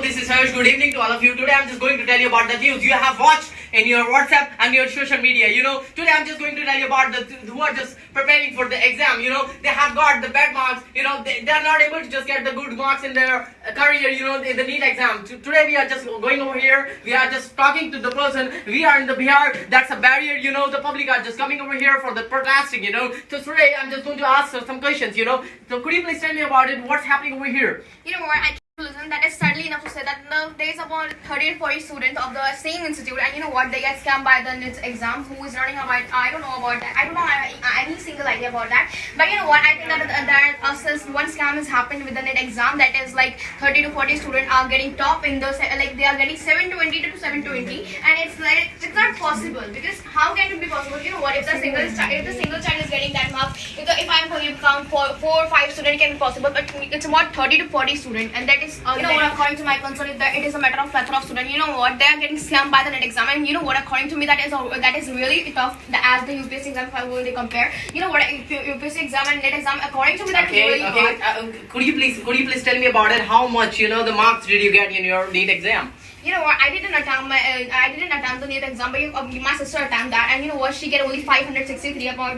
this is Harsh. Good evening to all of you. Today I'm just going to tell you about the news you have watched in your WhatsApp and your social media. Today I'm just going to tell you about the who are just preparing for the exam. They have got the bad marks. They're not able to just get the good marks in their career. In the NEET exam. Today we are just going over here. We are just talking to the person. We are in the Bihar. That's a barrier. The public are just coming over here for the protesting. So today I'm just going to ask some questions. So could you please tell me about it? What's happening over here? You know what? Listen, that is sadly enough to say that there is about 30 to 40 students of the same institute, and you know what? They get scammed by the NITS exam. Who is running about? I don't know about that. I don't have any single idea about that. But you know what? I think that since one scam has happened with the NIT exam, that is like 30 to 40 students are getting top in those, like they are getting 720 to 720, and it's like it's not possible, because how can it be possible? You know what? If the single child is getting that mark, if I'm going to count 4 or 5 students, can be possible, but it's about 30 to 40 students, and that is according to my concern, it is a matter of plethora of students. You know what? They are getting scammed by the NET exam, and you know what? According to me, that is really tough as the UPSC exam. If I will compare, you know what? UPSC exam and NET exam, according to me, that is really hard. Could you please tell me about it? How much the marks did you get in your NEET exam? You know what? I didn't attempt the NEET exam, but my sister attempted that, and you know what? She get only 563 about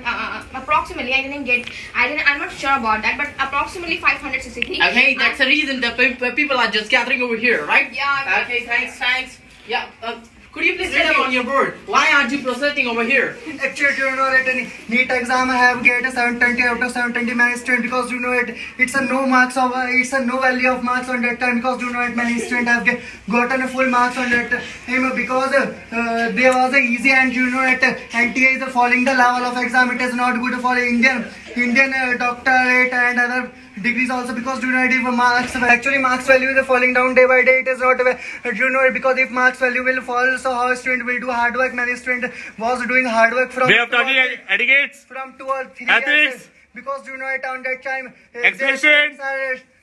approximately. I'm not sure about that, but approximately 563. Okay, that's the reason the people are just gathering over here, right? Yeah. Okay, thanks. Yeah. Could you please tell me on your board, why aren't you protesting over here? Actually, that in NEET exam I have get a 720 out of 720 many students, because it's a no value of marks on that time, because many students have gotten a full marks on that time, because there was a easy, and NTA is following the level of exam. It is not good for Indian doctorate and other degrees also, because if marks value is falling down day by day. It is not because if marks value will fall, so how student will do hard work. Many student was doing hard work from way of talking etiquettes from 2 or 3 ethics years, because on that time expression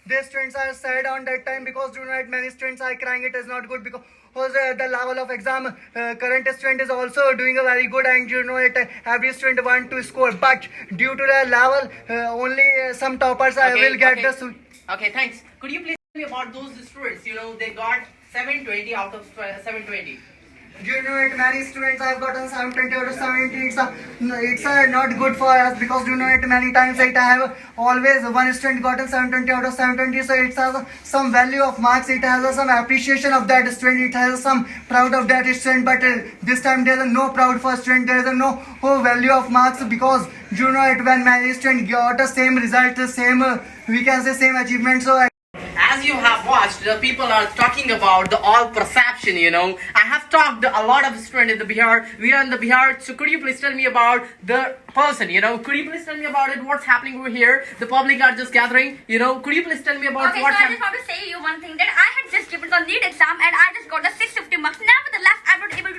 their students are sad on that time, because many students are crying. It is not good, because the level of exam, current student is also doing a very good, and every student want to score, but due to the level, only some toppers will get the. Okay, thanks. Could you please tell me about those students? They got 720 out of 720. Many students have gotten 720 out of 720. It's not good for us, because many times I have always one student gotten 720 out of 720, so it has some value of marks. It has some appreciation of that student. It has some proud of that student. But this time there is no proud for student. There is no value of marks, because when many students got the same result, we can say same achievement. So as you have watched, the people are talking about the all perception. I have talked to a lot of students in the Bihar. We are in the Bihar. So could you please tell me about the person? Could you please tell me about it? What's happening over here? The public are just gathering. Could you please tell me about what's happening? I just want to say you one thing, that I had just given the NEET exam and I just got the 650 marks. Nevertheless, I'm not able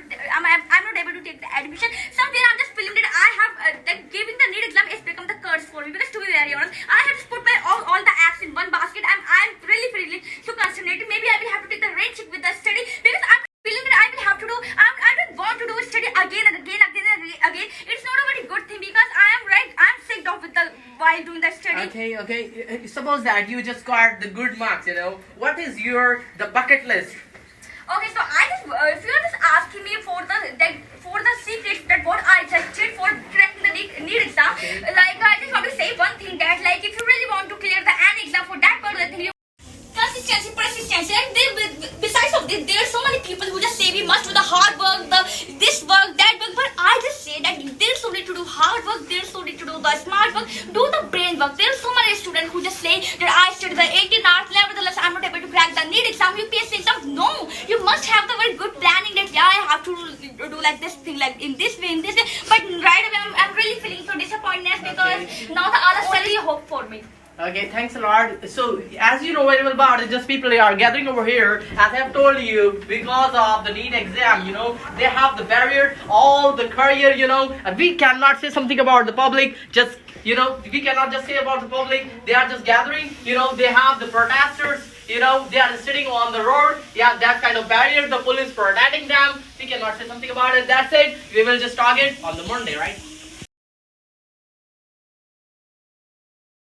to take the admission. Something I'm just feeling that I have that giving the NEET exam has become the curse for me, because to be very honest, I have just put my all the apps in one basket, and I'm really feeling so consternated. Maybe I will have to take the rain check with the study, because I'm feeling that I will have to do. I don't want to do study again and again. It's not a very good thing, because I'm sick of with the while doing the study. Okay. Suppose that you just got the good marks. What is the bucket list? Okay, so I just if you are just asking me for the secrets that what I just did for cracking the NEET exam, like I just want to say one thing, that like if you really want to clear the AN exam, for that particular thing, persistence, and besides of this, there are so many people who just say we must do the hard work, this work, that work, but I just say that there's no need to do hard work, there's no need to do the smart work, do the brain work. There's so many students who just say that I studied the 18 hours, nevertheless I'm not able to crack the NEET exam, UPSC exam. No, you must have the very good planning, that I have to do like this thing, like in this way, but right away I'm really feeling so disappointed, because now the others really hope for me. Okay, thanks a lot. So, as you know very well about it, just people are gathering over here. As I have told you, because of the NEET exam, they have the barrier, all the career, and we cannot say something about the public. Just, we cannot just say about the public. They are just gathering, they have the protesters, they are sitting on the road. Yeah, that kind of barrier, the police protecting them. We cannot say something about it. That's it. We will just talk it on the Monday, right?